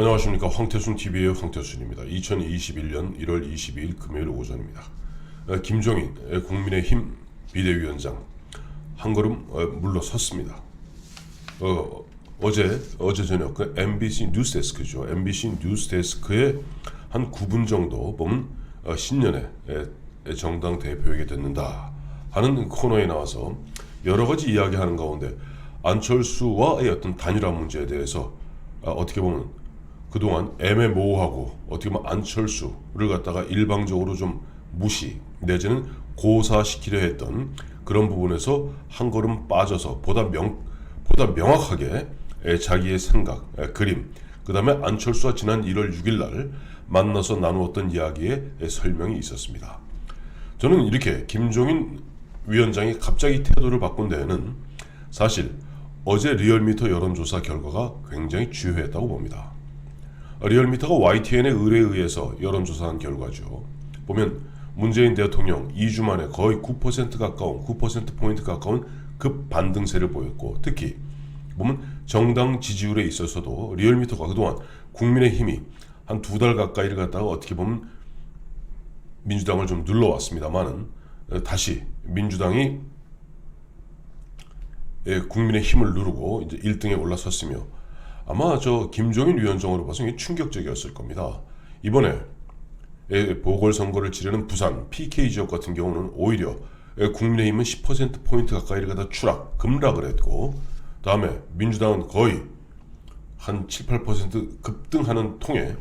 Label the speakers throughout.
Speaker 1: 안녕하십니까. 황태순TV의 황태순입니다. 2021년 1월 22일 금요일 오전입니다. 김종인 국민의힘 비대위원장 한 걸음 물러섰습니다. 어제 저녁 MBC 뉴스데스크죠. MBC 뉴스데스크에 한 9분 정도 보면 신년에 정당 대표에게 됐는다 하는 코너에 나와서 여러 가지 이야기하는 가운데 안철수와의 어떤 단일화 문제에 대해서 어떻게 보면 그동안 애매모호하고 어떻게 보면 안철수를 갖다가 일방적으로 좀 무시 내지는 고사시키려 했던 그런 부분에서 한 걸음 빠져서 보다 명확하게 자기의 생각, 그림, 그 다음에 안철수와 지난 1월 6일 날 만나서 나누었던 이야기의 설명이 있었습니다. 저는 이렇게 김종인 위원장이 갑자기 태도를 바꾼 데에는 사실 어제 리얼미터 여론조사 결과가 굉장히 주요했다고 봅니다. 리얼미터가 YTN의 의뢰에 의해서 여론조사한 결과죠. 보면 문재인 대통령 2주 만에 거의 9% 가까운 9%포인트 가까운 급 반등세를 보였고, 특히 보면 정당 지지율에 있어서도 리얼미터가 그동안 국민의힘이 한 2달 가까이를 갖다가 어떻게 보면 민주당을 좀 눌러왔습니다만은 다시 민주당이 국민의힘을 누르고 이제 1등에 올라섰으며, 아마 저 김종인 위원장으로 봐서 이게 충격적이었을 겁니다. 이번에 보궐선거를 치르는 부산 PK 지역 같은 경우는 오히려 국민의힘은 10%포인트 가까이를 갖다 급락을 했고, 다음에 민주당은 거의 한 7, 8% 급등하는 통에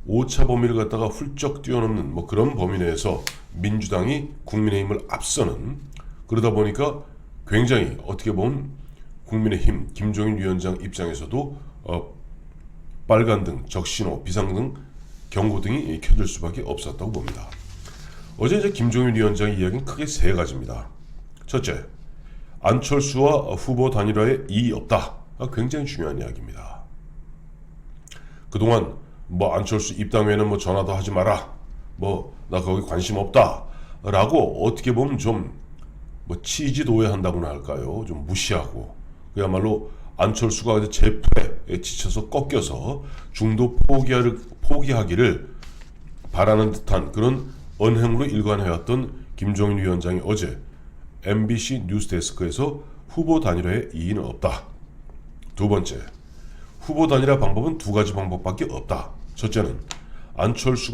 Speaker 1: 오차 범위를 갖다가 훌쩍 뛰어넘는 뭐 그런 범위 내에서 민주당이 국민의힘을 앞서는, 그러다 보니까 굉장히 어떻게 보면 국민의힘 김종인 위원장 입장에서도 빨간등, 적신호, 비상등, 경고등이 켜질 수밖에 없었다고 봅니다. 어제 이제 김종인 위원장의 이야기는 크게 세 가지입니다. 첫째, 안철수와 후보 단일화에 이의 없다. 굉장히 중요한 이야기입니다. 그동안 뭐 안철수 입당 외에는 뭐 전화도 하지 마라, 뭐 나 거기 관심 없다 라고 어떻게 보면 좀 뭐 치지도회한다고나 할까요? 좀 무시하고, 그야말로 안철수가 제풀에 지쳐서 꺾여서 중도 포기하기를 바라는 듯한 그런 언행으로 일관해왔던 김종인 위원장이 어제 MBC 뉴스데스크에서 후보 단일화에 이의는 없다. 두 번째, 후보 단일화 방법은 두 가지 방법밖에 없다. 첫째는 안철수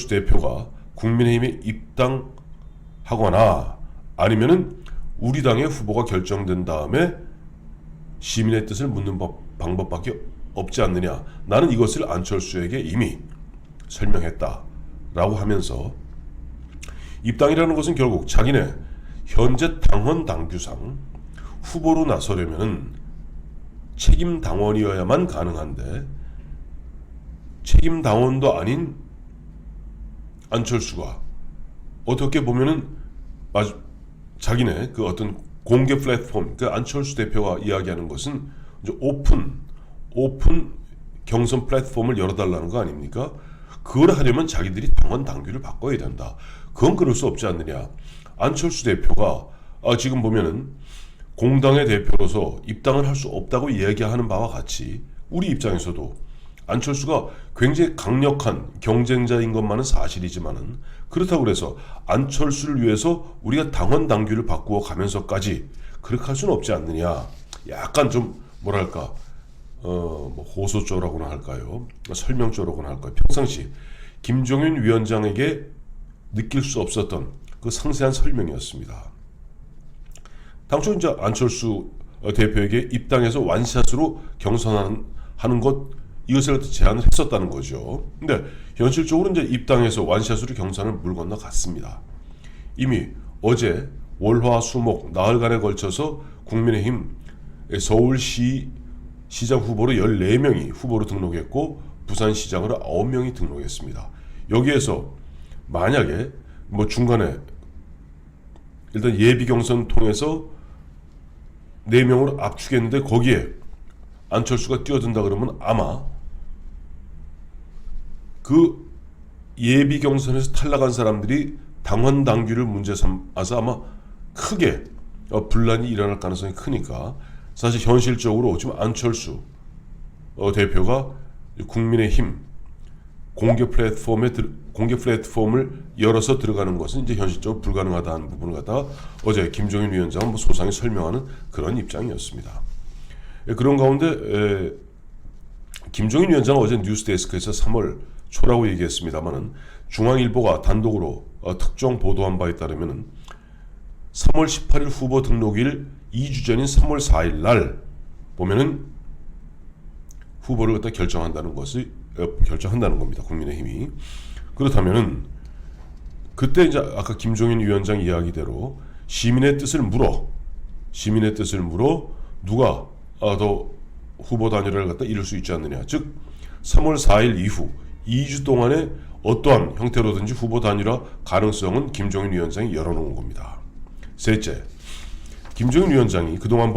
Speaker 1: 대표가 국민의힘에 입당하거나 아니면은 우리 당의 후보가 결정된 다음에 시민의 뜻을 묻는 방법밖에 없지 않느냐. 나는 이것을 안철수에게 이미 설명했다라고 하면서, 입당이라는 것은 결국 자기네 현재 당원 당규상 후보로 나서려면은 책임 당원이어야만 가능한데, 책임 당원도 아닌 안철수가 어떻게 보면은 자기네 그 어떤 공개 플랫폼, 그 안철수 대표가 이야기하는 것은 이제 오픈 경선 플랫폼을 열어달라는 거 아닙니까? 그걸 하려면 자기들이 당원 당규를 바꿔야 된다. 그건 그럴 수 없지 않느냐. 안철수 대표가 지금 보면은 공당의 대표로서 입당을 할 수 없다고 이야기하는 바와 같이 우리 입장에서도 안철수가 굉장히 강력한 경쟁자인 것만은 사실이지만은, 그렇다고 해서 안철수를 위해서 우리가 당원 당규를 바꾸어 가면서까지 그렇게 할 수는 없지 않느냐. 약간 좀 뭐랄까 뭐 호소조라고나 할까요, 설명조라고나 할까요, 평상시 김종인 위원장에게 느낄 수 없었던 그 상세한 설명이었습니다. 당초 이제 안철수 대표에게 입당해서 완샷으로 경선하는 것, 이것을 제안을 했었다는 거죠. 근데 현실적으로 이제 입당해서 완샷으로 경선을 물 건너 갔습니다. 이미 어제 월화 수목 나흘간에 걸쳐서 국민의힘 서울시 시장 후보로 14명이 후보로 등록했고, 부산시장으로 9명이 등록했습니다. 여기에서 만약에 뭐 중간에 일단 예비 경선 통해서 4명으로 압축했는데 거기에 안철수가 뛰어든다 그러면 아마 그 예비 경선에서 탈락한 사람들이 당원 당규를 문제 삼아서 아마 크게 분란이 일어날 가능성이 크니까, 사실 현실적으로 지금 안철수 대표가 국민의힘 공개 플랫폼을 열어서 들어가는 것은 이제 현실적으로 불가능하다는 부분을 갖다가 어제 김종인 위원장은 소상히 설명하는 그런 입장이었습니다. 그런 가운데 김종인 위원장은 어제 뉴스데스크에서 3월 초라고 얘기했습니다만은 중앙일보가 단독으로 특정 보도한 바에 따르면 3월 18일 후보 등록일 2주 전인 3월 4일 날 보면은 후보를 갖다 결정한다는 겁니다. 국민의힘이. 그렇다면은 그때 이제 아까 김종인 위원장 이야기대로 시민의 뜻을 물어 누가 더 후보 단일화를 갖다 이룰 수 있지 않느냐. 즉 3월 4일 이후 2주 동안에 어떠한 형태로든지 후보 단일화 가능성은 김종인 위원장이 열어놓은 겁니다. 셋째, 김종인 위원장이 그동안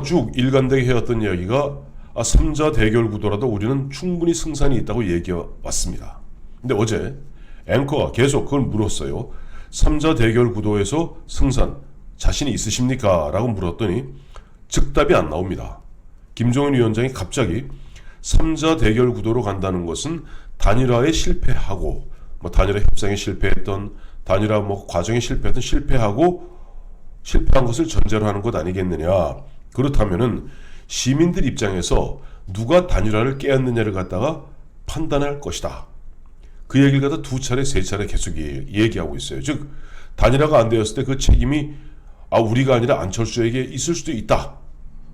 Speaker 1: 쭉 일관되게 해왔던 이야기가 3자 대결 구도라도 우리는 충분히 승산이 있다고 얘기해 왔습니다. 근데 어제 앵커가 계속 그걸 물었어요. 3자 대결 구도에서 승산 자신이 있으십니까? 라고 물었더니 즉답이 안 나옵니다. 김종인 위원장이 갑자기 3자 대결 구도로 간다는 것은 단일화에 실패하고 단일화 협상에 실패했던 단일화 과정에 실패한 것을 전제로 하는 것 아니겠느냐. 그렇다면은 시민들 입장에서 누가 단일화를 깨었느냐를 갖다가 판단할 것이다. 그 얘기를 갖다 2차례 3차례 계속 얘기하고 있어요. 즉 단일화가 안 되었을 때 그 책임이 우리가 아니라 안철수에게 있을 수도 있다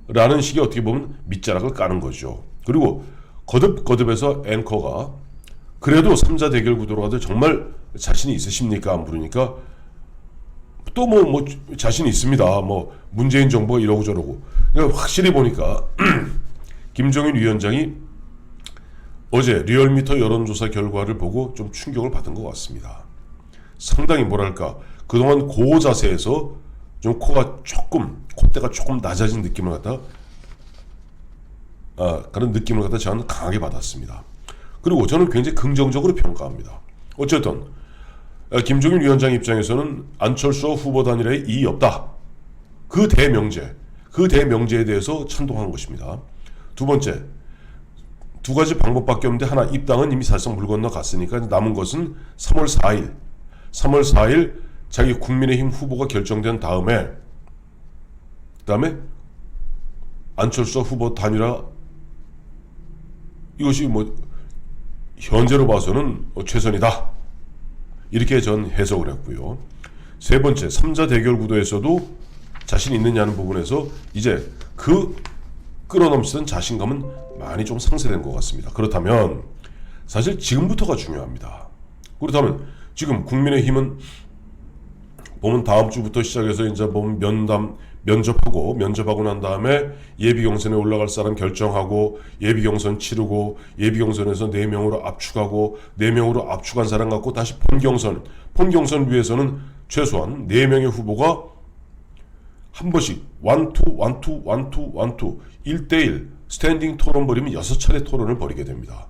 Speaker 1: 라는 식의 어떻게 보면 밑자락을 까는 거죠. 그리고 거듭해서 앵커가 그래도 3자 대결 구도로 가도 정말 자신이 있으십니까? 물으니까 또 자신이 있습니다. 문재인 정부가 이러고 저러고. 그러니까 확실히 보니까 김종인 위원장이 어제 리얼미터 여론조사 결과를 보고 좀 충격을 받은 것 같습니다. 상당히 그동안 고 자세에서 좀 콧대가 조금 낮아진 느낌을 갖다 그런 느낌을 갖다 저는 강하게 받았습니다. 그리고 저는 굉장히 긍정적으로 평가합니다. 어쨌든 김종인 위원장 입장에서는 안철수와 후보 단일화에 이의 없다. 그 대명제에 대해서 찬동한 것입니다. 두 번째, 2가지 방법밖에 없는데 하나, 입당은 이미 사실상 물 건너갔으니까 남은 것은 3월 4일 자기 국민의힘 후보가 결정된 다음에 안철수와 후보 단일화 이것이 현재로 봐서는 최선이다. 이렇게 전 해석을 했고요. 세 번째, 3자 대결 구도에서도 자신 있느냐는 부분에서 이제 그 끌어넘치던 자신감은 많이 좀 상쇄된 것 같습니다. 그렇다면 사실 지금부터가 중요합니다. 그렇다면 지금 국민의힘은 보면 다음 주부터 시작해서 이제 보면 면접하고 난 다음에 예비경선에 올라갈 사람 결정하고 예비경선 치르고 예비경선에서 4명으로 압축하고 4명으로 압축한 사람 갖고 다시 본경선 위해서는 최소한 4명의 후보가 한 번씩 1-2 스탠딩 토론 벌이면 6차례 토론을 벌이게 됩니다.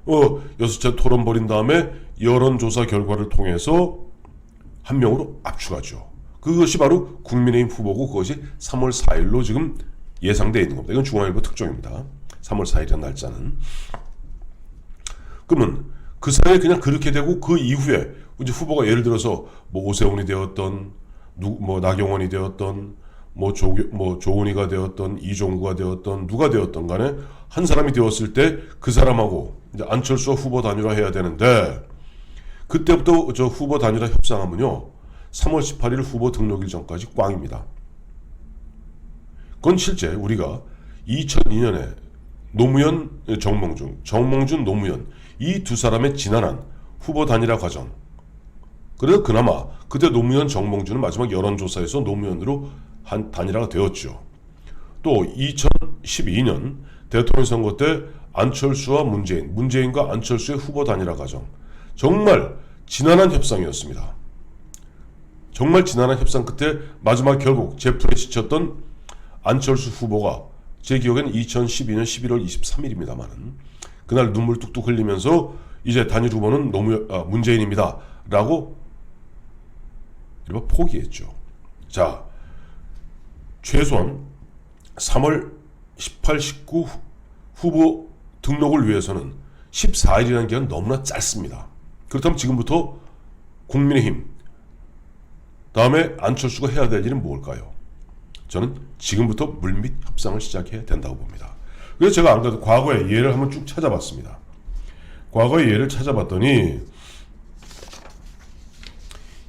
Speaker 1: 6차례 토론 벌인 다음에 여론조사 결과를 통해서 한 명으로 압축하죠. 그것이 바로 국민의힘 후보고 그것이 3월 4일로 지금 예상되어 있는 겁니다. 이건 중앙일보 특종입니다. 3월 4일이라는 날짜는. 그러면 그 사이에 그냥 그렇게 되고 그 이후에 이제 후보가 예를 들어서 오세훈이 되었던 나경원이 되었던 조은희가 되었던 이종구가 되었던 누가 되었던 간에 한 사람이 되었을 때 그 사람하고 이제 안철수와 후보 단일화 해야 되는데 그때부터 저 후보 단일화 협상하면요 3월 18일 후보 등록일 전까지 꽝입니다. 그건 실제 우리가 2002년에 노무현 정몽준 노무현 이 두 사람의 지난한 후보 단일화 과정. 그래서 그나마 그때 노무현 정몽준은 마지막 여론조사에서 노무현으로 한 단일화가 되었죠. 또 2012년 대통령 선거 때 안철수와 문재인과 안철수의 후보 단일화 과정. 정말 지난한 협상이었습니다. 정말 지난한 협상 끝에 마지막 결국 재풀에 지쳤던 안철수 후보가 제 기억에는 2012년 11월 23일입니다만은 그날 눈물 뚝뚝 흘리면서 이제 단일 후보는 문재인입니다 라고 이른바 포기했죠. 자, 최소한 3월 18, 19 후보 등록을 위해서는 14일이라는 기간 너무나 짧습니다. 그렇다면 지금부터 국민의힘 다음에 안철수가 해야 될 일은 뭘까요? 저는 지금부터 물밑 협상을 시작해야 된다고 봅니다. 그래서 제가 안 그래도 과거의 예를 한번 쭉 찾아봤습니다. 과거의 예를 찾아봤더니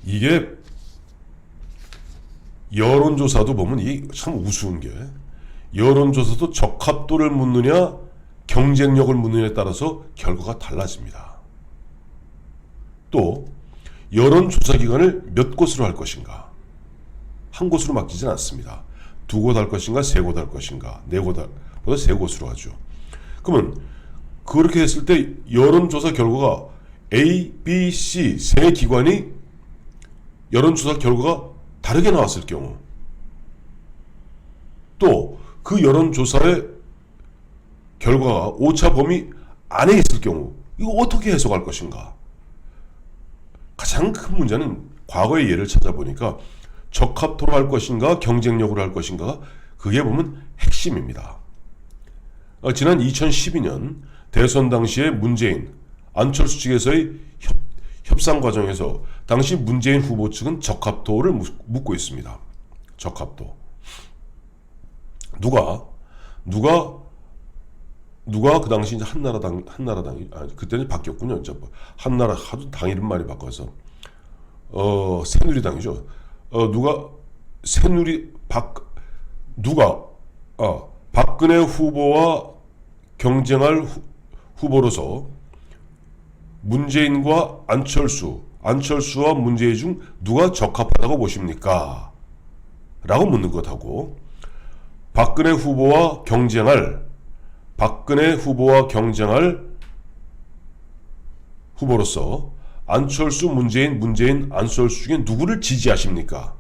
Speaker 1: 이게 여론조사도 보면 이게 참 우스운 게, 여론조사도 적합도를 묻느냐 경쟁력을 묻느냐에 따라서 결과가 달라집니다. 또 여론조사기관을 몇 곳으로 할 것인가, 한 곳으로 맡기진 않습니다. 두 곳 할 것인가, 세 곳 할 것인가, 네 곳보다 세 곳으로 하죠. 그러면 그렇게 했을 때 여론조사 결과가 A, B, C 세 기관이 여론조사 결과가 다르게 나왔을 경우, 또 그 여론조사의 결과가 오차 범위 안에 있을 경우 이거 어떻게 해석할 것인가. 가장 큰 문제는 과거의 예를 찾아보니까 적합도로 할 것인가 경쟁력으로 할 것인가, 그게 보면 핵심입니다. 지난 2012년 대선 당시에 문재인, 안철수 측에서의 협상 과정에서 당시 문재인 후보 측은 적합도를 묻고 있습니다. 적합도. 누가 그 당시 이제 한나라당이 그때는 바뀌었군요. 이제 한나라 하도 당 이름 많이 바꿔서 새누리당이죠. 박근혜 후보와 경쟁할 후보로서 문재인과 안철수와 문재인 중 누가 적합하다고 보십니까? 라고 묻는 것하고, 박근혜 후보와 경쟁할 후보로서 안철수, 문재인, 안철수 중에 누구를 지지하십니까?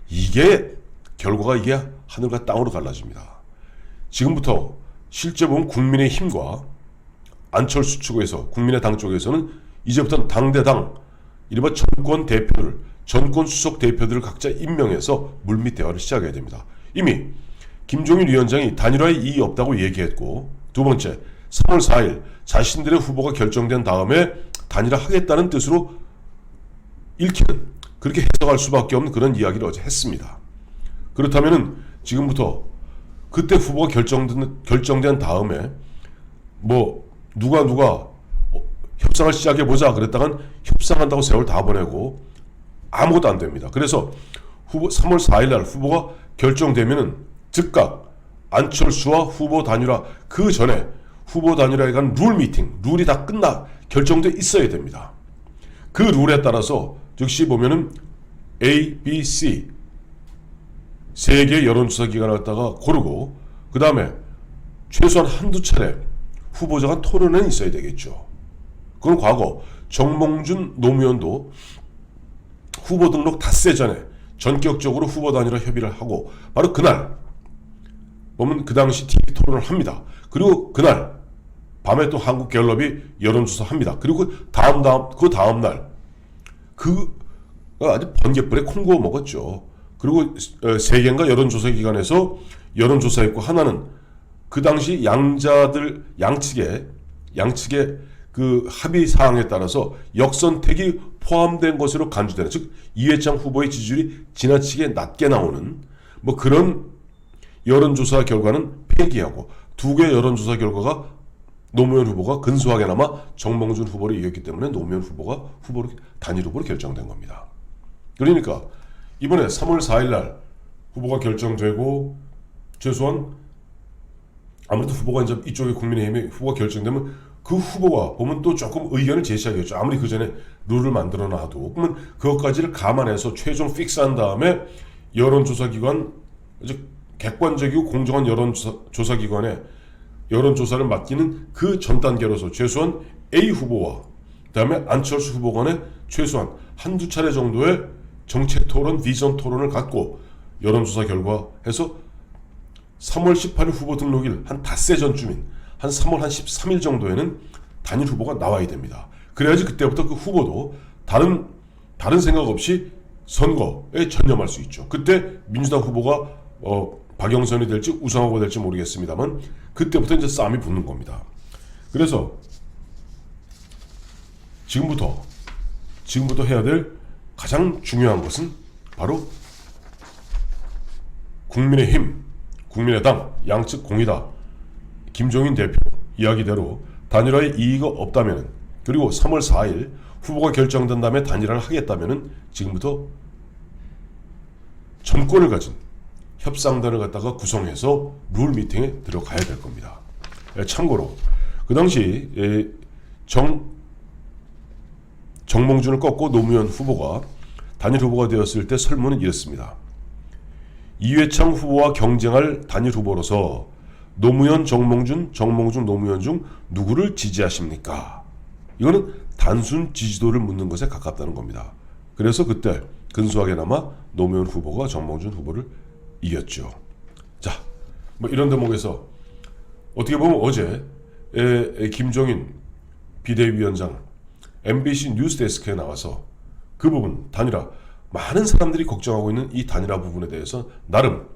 Speaker 1: 이게 결과가 이게 하늘과 땅으로 갈라집니다. 지금부터 실제 보면 국민의힘과 안철수 측에서, 국민의당 쪽에서는 이제부터는 당대당 이른바 전권 수석 대표들을 각자 임명해서 물밑 대화를 시작해야 됩니다. 이미 김종인 위원장이 단일화에 이의 없다고 얘기했고, 두 번째 3월 4일 자신들의 후보가 결정된 다음에 단일화하겠다는 뜻으로 읽히는, 그렇게 해석할 수밖에 없는 그런 이야기를 어제 했습니다. 그렇다면은 지금부터 그때 후보가 결정된 다음에 뭐 누가 협상을 시작해보자 그랬다간 협상한다고 세월 다 보내고 아무것도 안 됩니다. 그래서 3월 4일 날 후보가 결정되면은 즉각 안철수와 후보 단일화, 그 전에 후보 단일화에 관한 룰이 다 결정돼 있어야 됩니다. 그 룰에 따라서 즉시 보면은 A, B, C 세 개의 여론조사 기관을 갖다가 고르고, 그 다음에 최소한 한두 차례 후보자 간 토론은 있어야 되겠죠. 그건 과거 정몽준 노무현도 후보 등록 닷새 전에 전격적으로 후보 단일화 협의를 하고, 바로 그날 보면 그 당시 TV 토론을 합니다. 그리고 그날 밤에 또 한국갤럽이 여론조사 합니다. 그리고 그 다음 날 아주 번개불에 콩고 먹었죠. 그리고 세 개인가 여론조사 기관에서 여론조사했고, 하나는 그 당시 양측의 그 합의 사항에 따라서 역선택이 포함된 것으로 간주되는, 즉 이회창 후보의 지지율이 지나치게 낮게 나오는 뭐 그런 여론조사 결과는 폐기하고, 두 개의 여론조사 결과가 노무현 후보가 근소하게나마 정몽준 후보를 이겼기 때문에 노무현 후보가 단일 후보로 결정된 겁니다. 그러니까 이번에 3월 4일 날 후보가 결정되고, 최소한 아무래도 후보가 이제 이쪽에 국민의힘의 후보가 결정되면 그 후보가 보면 또 조금 의견을 제시하겠죠. 아무리 그 전에 룰을 만들어 놔도. 그러면 그것까지를 감안해서 최종 픽스한 다음에 여론조사기관, 객관적이고 공정한 여론조사기관에 여론조사를 맡기는 그 전 단계로서 최소한 A 후보와 그다음에 안철수 후보 간에 최소한 한두 차례 정도의 정책 토론, 비전 토론을 갖고 여론조사 결과해서 3월 18일 후보 등록일 한 닷새 전쯤인 한 3월 한 13일 정도에는 단일 후보가 나와야 됩니다. 그래야지 그때부터 그 후보도 다른 생각 없이 선거에 전념할 수 있죠. 그때 민주당 후보가 박영선이 될지 우상호가 될지 모르겠습니다만 그때부터 이제 싸움이 붙는 겁니다. 그래서 지금부터 해야 될 가장 중요한 것은 바로 국민의힘, 국민의당 양측 공이다. 김종인 대표 이야기대로 단일화에 이의가 없다면, 그리고 3월 4일 후보가 결정된 다음에 단일화를 하겠다면 지금부터 전권을 가진 협상단을 갖다가 구성해서 룰 미팅에 들어가야 될 겁니다. 참고로 그 당시 정몽준을 꺾고 노무현 후보가 단일 후보가 되었을 때 설문은 이랬습니다. 이회창 후보와 경쟁할 단일 후보로서 노무현, 정몽준, 노무현 중 누구를 지지하십니까? 이거는 단순 지지도를 묻는 것에 가깝다는 겁니다. 그래서 그때 근소하게나마 노무현 후보가 정몽준 후보를 이겼죠. 자, 뭐 이런 대목에서 어떻게 보면 어제 김종인 비대위원장 MBC 뉴스데스크에 나와서 그 부분 단일화, 많은 사람들이 걱정하고 있는 이 단일화 부분에 대해서 나름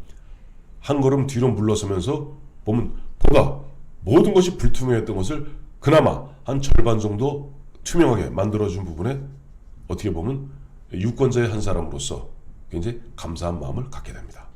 Speaker 1: 한 걸음 뒤로 물러서면서 보면 보다 모든 것이 불투명했던 것을 그나마 한 절반 정도 투명하게 만들어준 부분에 어떻게 보면 유권자의 한 사람으로서 굉장히 감사한 마음을 갖게 됩니다.